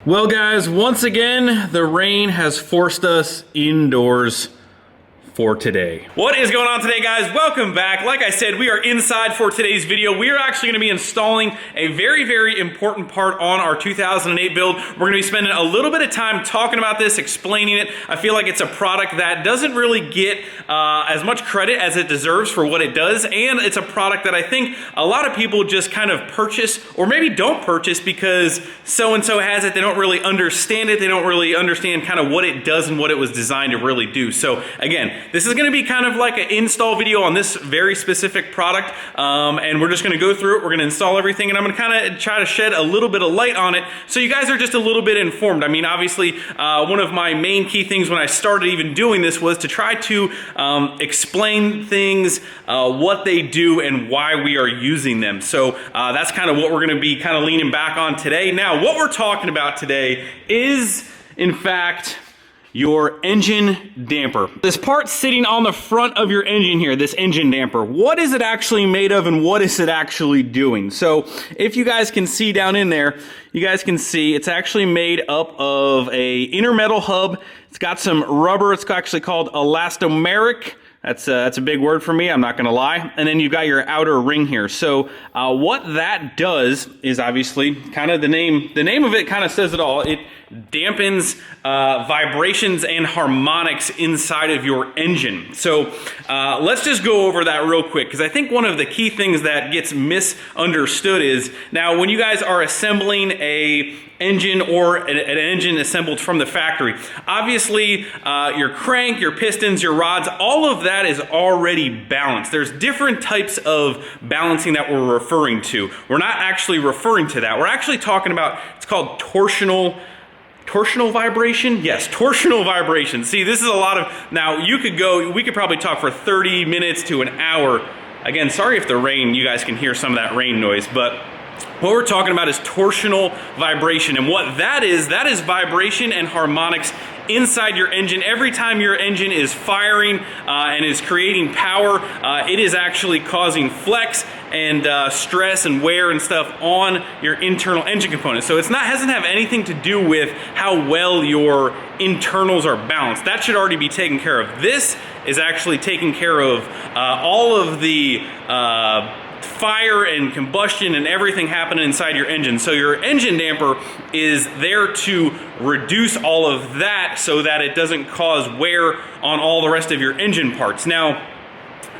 Well guys, once again, the rain has forced us indoors for today. What is going on today, guys? Welcome back. Like I said, we are inside for today's video. We are actually gonna be installing a very, very important part on our 2008 build. We're gonna be spending a little bit of time talking about this, explaining it. I feel like it's a product that doesn't really get as much credit as it deserves for what it does, and it's a product that I think a lot of people just kind of purchase, or maybe don't purchase because so-and-so has it. They don't really understand it. They don't really understand kind of what it does and what it was designed to really do. So again, this is gonna be kind of like an install video on this very specific product, and we're just gonna go through it, we're gonna install everything, and I'm gonna kind of try to shed a little bit of light on it so you guys are just a little bit informed. I mean, obviously, one of my main key things when I started even doing this was to try to explain things, what they do, and why we are using them. So that's kind of what we're gonna be kind of leaning back on today. Now, what we're talking about today is, in fact, your engine damper. This part sitting on the front of your engine here, this engine damper, what is it actually made of and what is it actually doing? So if you guys can see down in there, you guys can see it's actually made up of a inner metal hub. It's got some rubber. It's actually called elastomeric. That's a big word for me, I'm not gonna lie. And then you've got your outer ring here. So what that does is obviously kind of the name of it kind of says it all. It dampens vibrations and harmonics inside of your engine. So let's just go over that real quick, because I think one of the key things that gets misunderstood is, now when you guys are assembling a engine or an engine assembled from the factory, obviously your crank, your pistons, your rods, all of that is already balanced. There's different types of balancing that we're referring to. We're not actually referring to that. We're actually talking about, it's called torsional vibration? Yes, torsional vibration. See, this is a lot of, now we could probably talk for 30 minutes to an hour. Again, sorry if the rain, you guys can hear some of that rain noise, but what we're talking about is torsional vibration, and what that is vibration and harmonics inside your engine. Every time your engine is firing and is creating power, it is actually causing flex and stress and wear and stuff on your internal engine components. So hasn't have anything to do with how well your internals are balanced. That should already be taken care of. This is actually taking care of all of the fire and combustion and everything happening inside your engine. So your engine damper is there to reduce all of that so that it doesn't cause wear on all the rest of your engine parts. Now,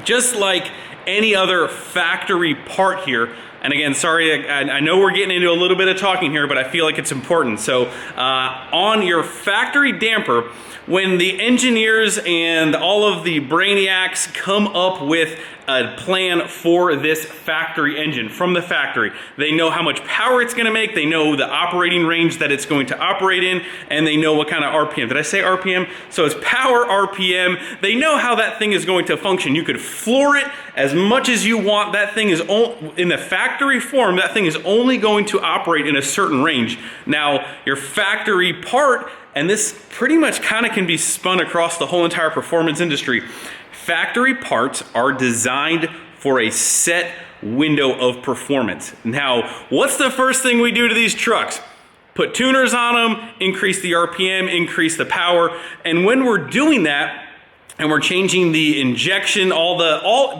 just like any other factory part here, and again, sorry, I know we're getting into a little bit of talking here, but I feel like it's important. So on your factory damper, when the engineers and all of the brainiacs come up with a plan for this factory engine from the factory, they know how much power it's going to make, they know the operating range that it's going to operate in, and they know what kind of RPM. Did I say RPM? So it's power RPM. They know how that thing is going to function. You could floor it as much as you want. That thing is in the factory form, that thing is only going to operate in a certain range. Now, your factory part, and this pretty much kind of can be spun across the whole entire performance industry, factory parts are designed for a set window of performance. Now, what's the first thing we do to these trucks? Put tuners on them, increase the RPM, increase the power, and when we're doing that, and we're changing the injection,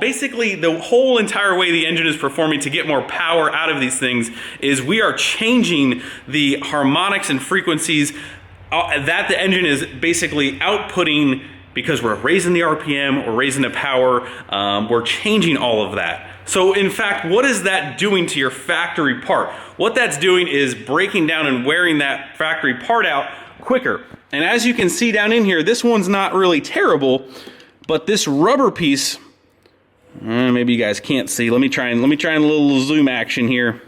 basically the whole entire way the engine is performing to get more power out of these things, is we are changing the harmonics and frequencies that the engine is basically outputting, because we're raising the RPM, we're raising the power, we're changing all of that. So in fact, what is that doing to your factory part? What that's doing is breaking down and wearing that factory part out quicker. And as you can see down in here, this one's not really terrible, but this rubber piece, maybe you guys can't see. Let me try a little zoom action here.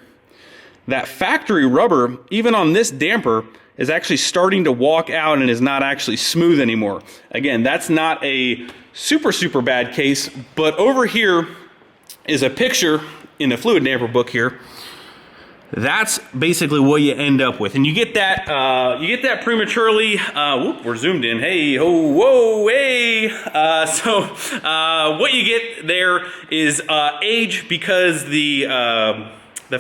That factory rubber, even on this damper, is actually starting to walk out and is not actually smooth anymore. Again, that's not a super bad case, but over here is a picture in the fluid damper book here. That's basically what you end up with, and you get that prematurely. Whoop, we're zoomed in. Hey, ho, whoa, hey. What you get there is age, because the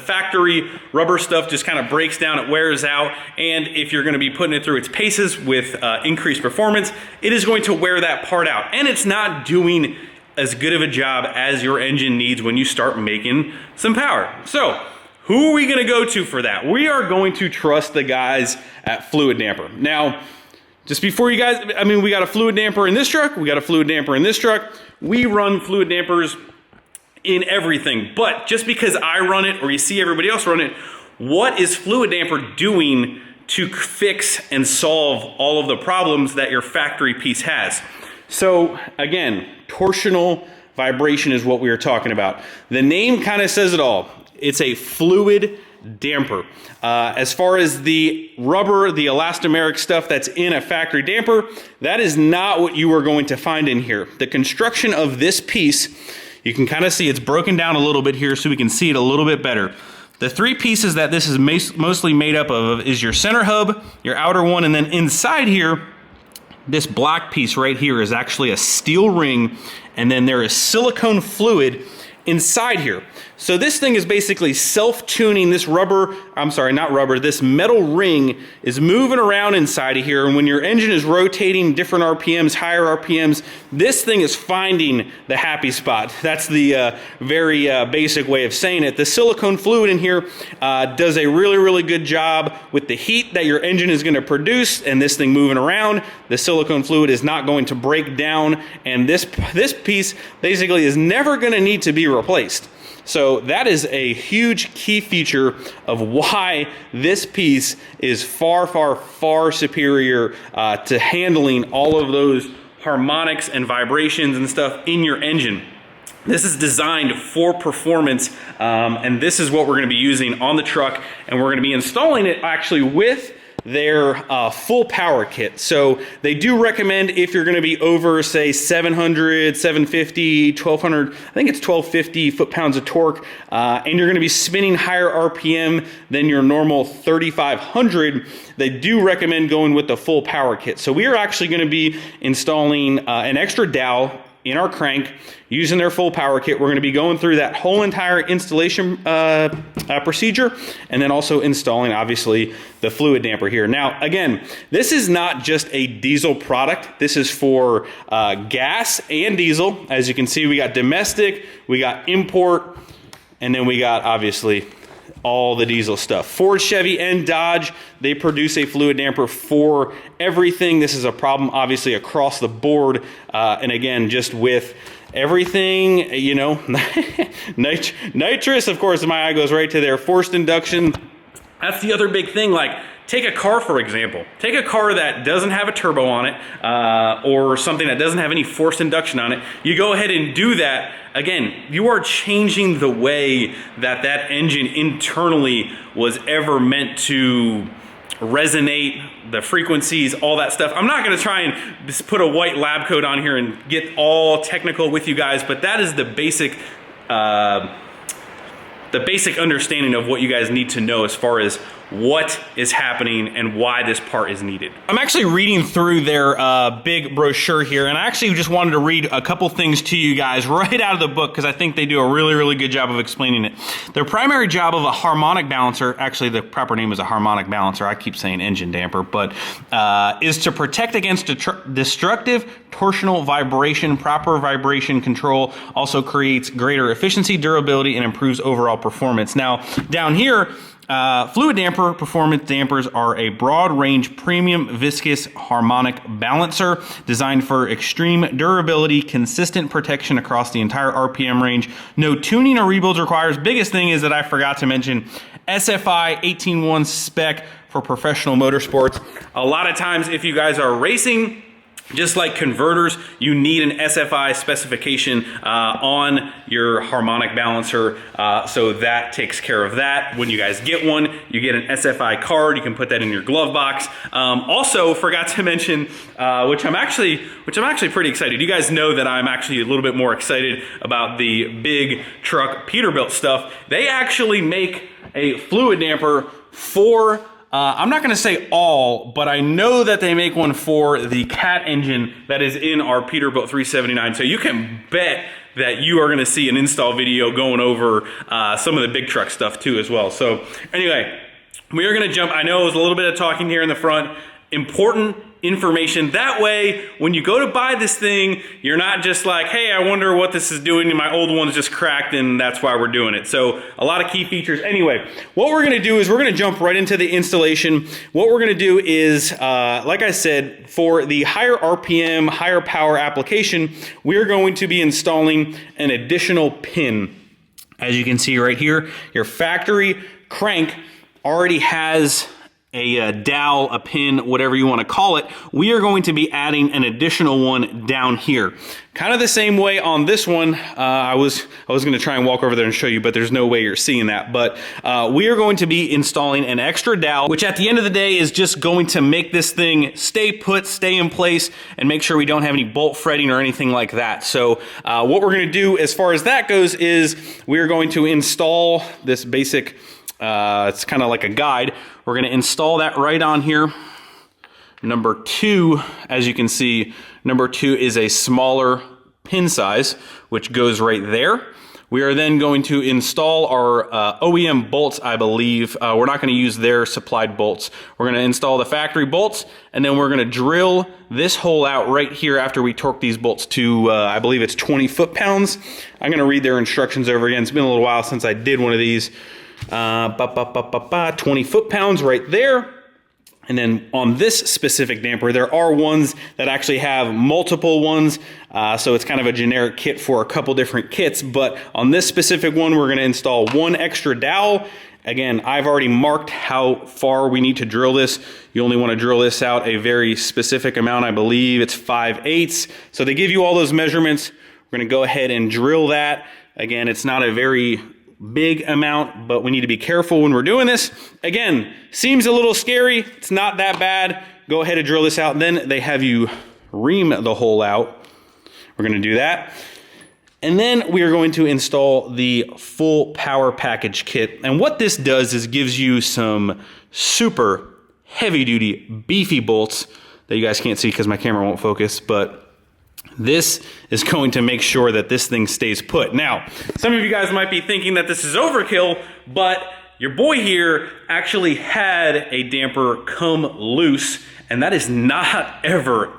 factory rubber stuff just kind of breaks down, it wears out, and if you're gonna be putting it through its paces with increased performance, it is going to wear that part out. And it's not doing as good of a job as your engine needs when you start making some power. So, who are we gonna go to for that? We are going to trust the guys at Fluid Damper. Now, just before you guys, I mean, we got a fluid damper in this truck, we got a fluid damper in this truck. We run fluid dampers in everything, but just because I run it or you see everybody else run it, what is fluid damper doing to fix and solve all of the problems that your factory piece has? So again, torsional vibration is what we are talking about. The name kind of says it all. It's a fluid damper. As far as the rubber, the elastomeric stuff that's in a factory damper, that is not what you are going to find in here. The construction of this piece, you can kind of see it's broken down a little bit here so we can see it a little bit better. The three pieces that this is mostly made up of is your center hub, your outer one, and then inside here, this black piece right here is actually a steel ring, and then there is silicone fluid inside here. So this thing is basically self-tuning. This rubber, I'm sorry, not rubber, this metal ring is moving around inside of here, and when your engine is rotating different RPMs, higher RPMs, this thing is finding the happy spot. That's the very basic way of saying it. The silicone fluid in here does a really, really good job with the heat that your engine is gonna produce, and this thing moving around, the silicone fluid is not going to break down, and this piece basically is never gonna need to be replaced. So that is a huge key feature of why this piece is far, far, far superior to handling all of those harmonics and vibrations and stuff in your engine. This is designed for performance, and this is what we're gonna be using on the truck, and we're gonna be installing it actually with their full power kit. So they do recommend, if you're gonna be over, say, 700, 750, 1200, I think it's 1250 foot-pounds of torque, and you're gonna be spinning higher RPM than your normal 3500, they do recommend going with the full power kit. So we are actually gonna be installing an extra dowel in our crank using their full power kit. We're going to be going through that whole entire installation procedure, and then also installing, obviously, the fluid damper here. Now, again, this is not just a diesel product. This is for gas and diesel. As you can see, we got domestic, we got import, and then we got, obviously, all the diesel stuff. Ford, Chevy, and Dodge, they produce a fluid damper for everything. This is a problem, obviously, across the board. And again, just with everything, you know, nitrous, of course, my eye goes right to there. Forced induction. That's the other big thing. Like, take a car, for example. Take a car that doesn't have a turbo on it, or something that doesn't have any forced induction on it. You go ahead and do that. Again, you are changing the way that that engine internally was ever meant to resonate, the frequencies, all that stuff. I'm not gonna try and just put a white lab coat on here and get all technical with you guys, but that is the basic understanding of what you guys need to know as far as what is happening and why this part is needed. I'm actually reading through their big brochure here, and I actually just wanted to read a couple things to you guys right out of the book because I think they do a really, really good job of explaining it. Their primary job of a harmonic balancer, actually the proper name is a harmonic balancer, I keep saying engine damper, but is to protect against destructive torsional vibration. Proper vibration control also creates greater efficiency, durability, and improves overall performance. Now, down here, fluid damper performance dampers are a broad range premium viscous harmonic balancer designed for extreme durability, consistent protection across the entire RPM range. No tuning or rebuilds required. Biggest thing is that I forgot to mention SFI 18.1 spec for professional motorsports. A lot of times if you guys are racing, just like converters, you need an SFI specification on your harmonic balancer, so that takes care of that. When you guys get one, you get an SFI card. You can put that in your glove box. Also, forgot to mention, which I'm actually pretty excited. You guys know that I'm actually a little bit more excited about the big truck Peterbilt stuff. They actually make a fluid damper for I'm not going to say all, but I know that they make one for the Cat engine that is in our Peterbilt 379. So you can bet that you are gonna see an install video going over some of the big truck stuff too as well. So anyway, we are gonna jump. I know it was a little bit of talking here in the front. Important information. That way, when you go to buy this thing, you're not just like, hey, I wonder what this is doing. My old one's just cracked and that's why we're doing it. So a lot of key features. Anyway, what we're gonna do is we're gonna jump right into the installation. What we're gonna do is, like I said, for the higher RPM, higher power application, we're going to be installing an additional pin. As you can see right here, your factory crank already has a dowel, a pin, whatever you want to call it. We are going to be adding an additional one down here. Kind of the same way on this one. I was going to try and walk over there and show you, but there's no way you're seeing that. But we are going to be installing an extra dowel, which at the end of the day is just going to make this thing stay put, stay in place, and make sure we don't have any bolt fretting or anything like that. So what we're going to do as far as that goes is we're going to install this basic, it's kind of like a guide. We're going to install that right on here. Number 2, as you can see, number 2 is a smaller pin size, which goes right there. We are then going to install our OEM bolts, I believe. We're not going to use their supplied bolts. We're going to install the factory bolts, and then we're going to drill this hole out right here after we torque these bolts to, I believe it's 20 foot-pounds. I'm going to read their instructions over again. It's been a little while since I did one of these. 20 foot-pounds right there. And then on this specific damper, there are ones that actually have multiple ones, so it's kind of a generic kit for a couple different kits. But on this specific one, we're going to install one extra dowel. Again, I've already marked how far we need to drill this. You only want to drill this out a very specific amount. I believe it's 5/8. So they give you all those measurements. We're going to go ahead and drill that. Again, it's not a very big amount, but we need to be careful when we're doing this. Again, seems a little scary. It's not that bad. Go ahead and drill this out. Then they have you ream the hole out. We're going to do that. And then we are going to install the full power package kit. And what this does is gives you some super heavy duty, beefy bolts that you guys can't see because my camera won't focus, but this is going to make sure that this thing stays put. Now, some of you guys might be thinking that this is overkill, but your boy here actually had a damper come loose, and that is not ever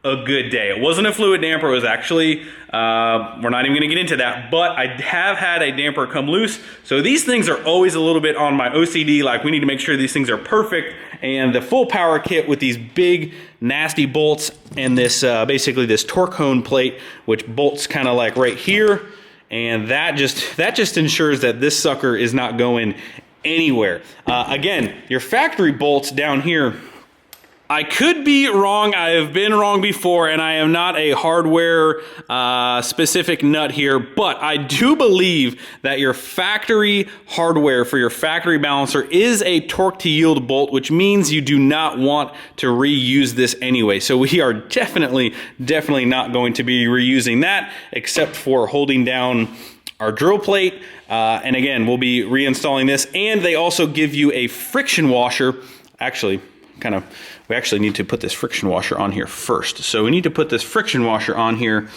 a good day. It wasn't a fluid damper. It was actually, we're not even going to get into that, but I have had a damper come loose. So these things are always a little bit on my OCD, like we need to make sure these things are perfect. And the full power kit with these big nasty bolts and this basically this torque hone plate, which bolts kind of like right here, and that just ensures that this sucker is not going anywhere. Again, your factory bolts down here, I could be wrong. I have been wrong before, and I am not a hardware specific nut here, but I do believe that your factory hardware for your factory balancer is a torque to yield bolt, which means you do not want to reuse this anyway. So we are definitely not going to be reusing that, except for holding down our drill plate. And again, we'll be reinstalling this, and they also give you a friction washer. Actually, we actually need to put this friction washer on here first. So we need to put this friction washer on here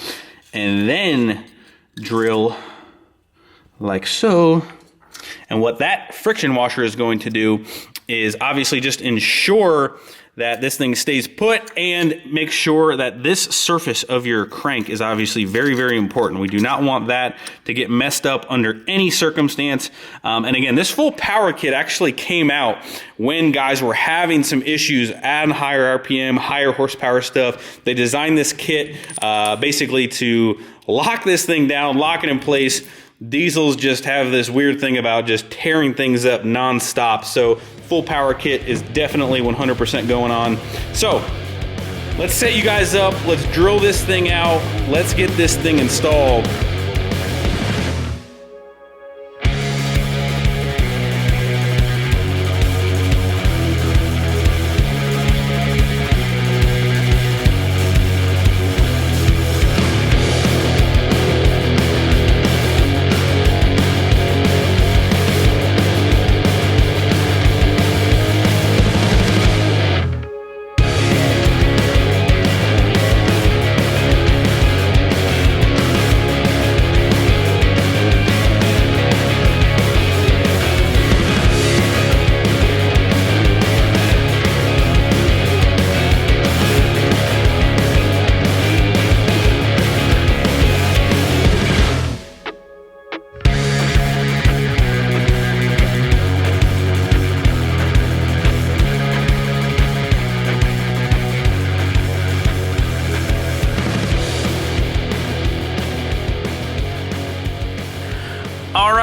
and then drill like so. And what that friction washer is going to do is obviously just ensure that this thing stays put and make sure that this surface of your crank is obviously very important. We do not want that to get messed up under any circumstance. And again, this full power kit actually came out when guys were having some issues adding higher RPM, higher horsepower stuff. They designed this kit basically to lock this thing down, lock it in place. Diesels just have this weird thing about just tearing things up non-stop. So full power kit is definitely 100% going on. So let's set you guys up. Let's drill this thing out. Let's get this thing installed.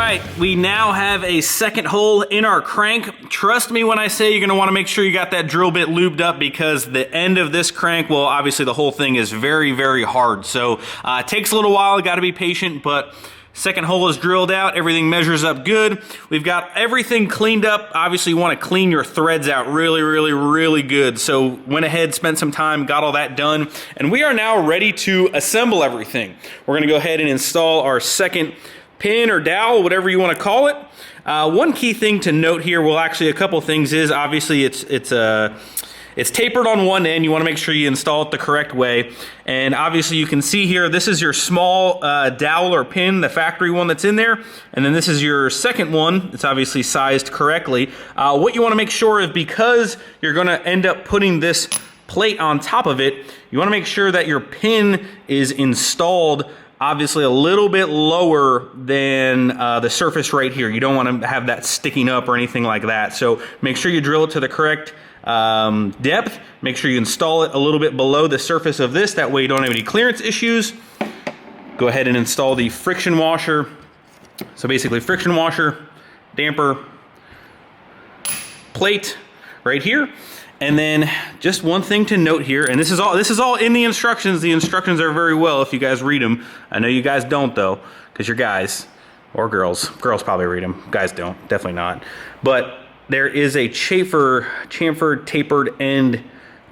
right, we now have a second hole in our crank. Trust me when I say you're gonna wanna make sure you got that drill bit lubed up, because the end of this crank, well, obviously the whole thing is very, very hard. So it takes a little while, gotta be patient, but second hole is drilled out, everything measures up good. We've got everything cleaned up. Obviously you wanna clean your threads out really, really, really good. So went ahead, spent some time, got all that done, and we are now ready to assemble everything. We're gonna go ahead and install our second pin or dowel, whatever you wanna call it. One key thing to note here, well actually a couple things is, obviously it's tapered on one end. You want to make sure you install it the correct way. And obviously you can see here, this is your small dowel or pin, the factory one that's in there. And then this is your second one. It's obviously sized correctly. What you want to make sure is, because you're going to end up putting this plate on top of it, you want to make sure that your pin is installed obviously a little bit lower than the surface right here. You don't want to have that sticking up or anything like that. So make sure you drill it to the correct depth. Make sure you install it a little bit below the surface of this. That way you don't have any clearance issues. Go ahead and install the friction washer. So basically friction washer, damper, plate right here. And then just one thing to note here, and this is all in the instructions. The instructions are very well if you guys read them. I know you guys don't though, because you're guys or girls. Girls probably read them. Guys don't, definitely not. But there is a chamfered tapered end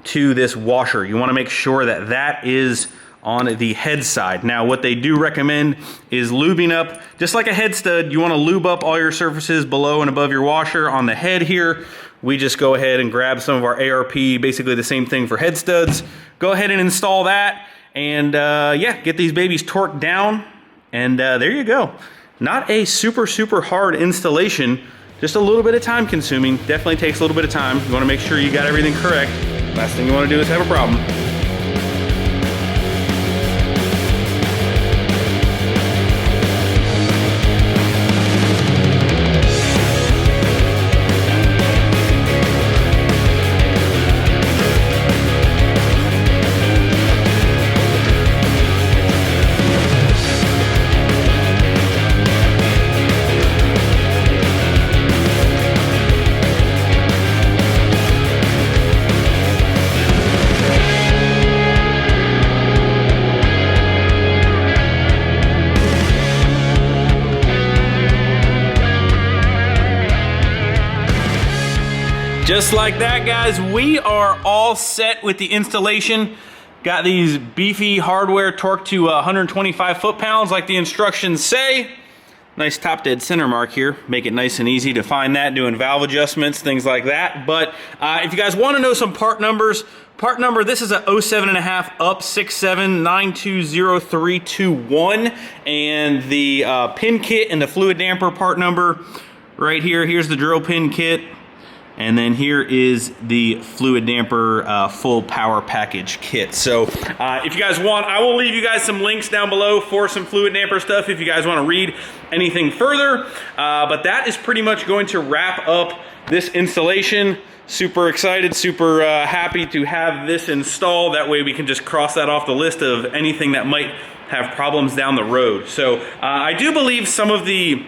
to this washer. You want to make sure that that is on the head side. Now what they do recommend is lubing up, just like a head stud, you want to lube up all your surfaces below and above your washer. On the head here, we just go ahead and grab some of our ARP, basically the same thing for head studs. Go ahead and install that, and yeah, get these babies torqued down, and there you go. Not a super, super hard installation, just a little bit of time consuming. Definitely takes a little bit of time. You want to make sure you got everything correct. Last thing you want to do is have a problem. Just like that, guys, we are all set with the installation. Got these beefy hardware torqued to 125 foot-pounds like the instructions say. Nice top dead center mark here. Make it nice and easy to find that, doing valve adjustments, things like that. But if you guys want to know some part numbers, part number, this is a 07.5 up 67920321. And the pin kit and the fluid damper part number right here. Here's the drill pin kit. And then here is the fluid damper full power package kit. So if you guys want, I will leave you guys some links down below for some fluid damper stuff if you guys want to read anything further. But that is pretty much going to wrap up this installation. Super excited, super happy to have this installed. That way we can just cross that off the list of anything that might have problems down the road. So I do believe some of the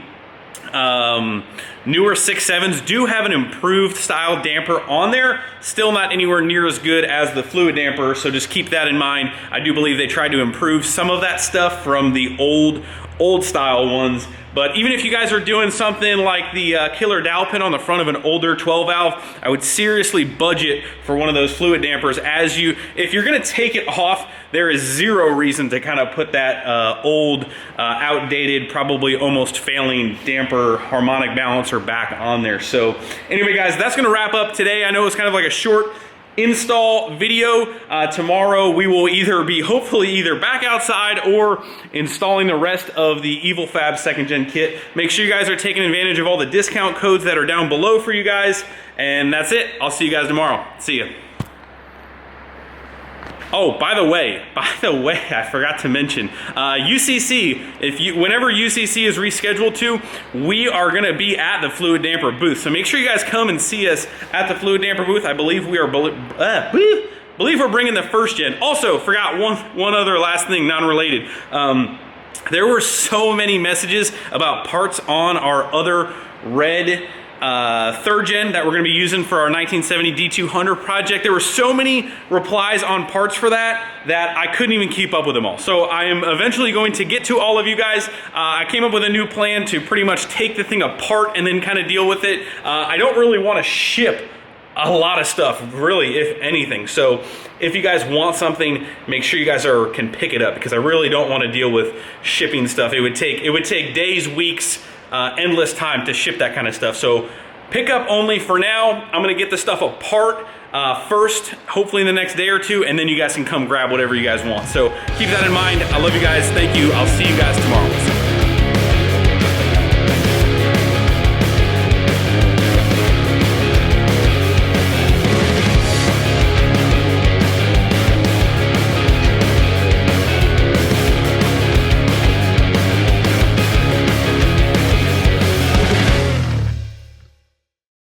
newer 6.7s do have an improved style damper on there. Still not anywhere near as good as the fluid damper, so just keep that in mind. I do believe they tried to improve some of that stuff from the old style ones. But even if you guys are doing something like the killer dowel pin on the front of an older 12 valve, I would seriously budget for one of those fluid dampers. If you're gonna take it off, there is zero reason to kind of put that old, outdated, probably almost failing damper harmonic balancer back on there. So anyway, guys, that's gonna wrap up today. I know it's kind of like a short install video. Tomorrow we will hopefully either back outside or installing the rest of the EVILFAB 2nd gen kit. Make sure you guys are taking advantage of all the discount codes that are down below for you guys. And that's it. I'll see you guys tomorrow. See ya. Oh, by the way, I forgot to mention, UCC, whenever UCC is rescheduled to, we are gonna be at the fluid damper booth. So make sure you guys come and see us at the fluid damper booth. I believe we're bringing the 1st gen. Also, forgot one other last thing, non-related. there were so many messages about parts on our other red 3rd gen that we're going to be using for our 1970 D200 project. There were so many replies on parts for that I couldn't even keep up with them all. So I am eventually going to get to all of you guys. I came up with a new plan to pretty much take the thing apart and then kind of deal with it. I don't really want to ship a lot of stuff, really, if anything. So if you guys want something, make sure you guys can pick it up, because I really don't want to deal with shipping stuff. It would take days, weeks, endless time to ship that kind of stuff. So pick up only for now. I'm gonna get the stuff apart first, hopefully in the next day or two, and then you guys can come grab whatever you guys want. So keep that in mind. I love you guys. Thank you. I'll see you guys tomorrow.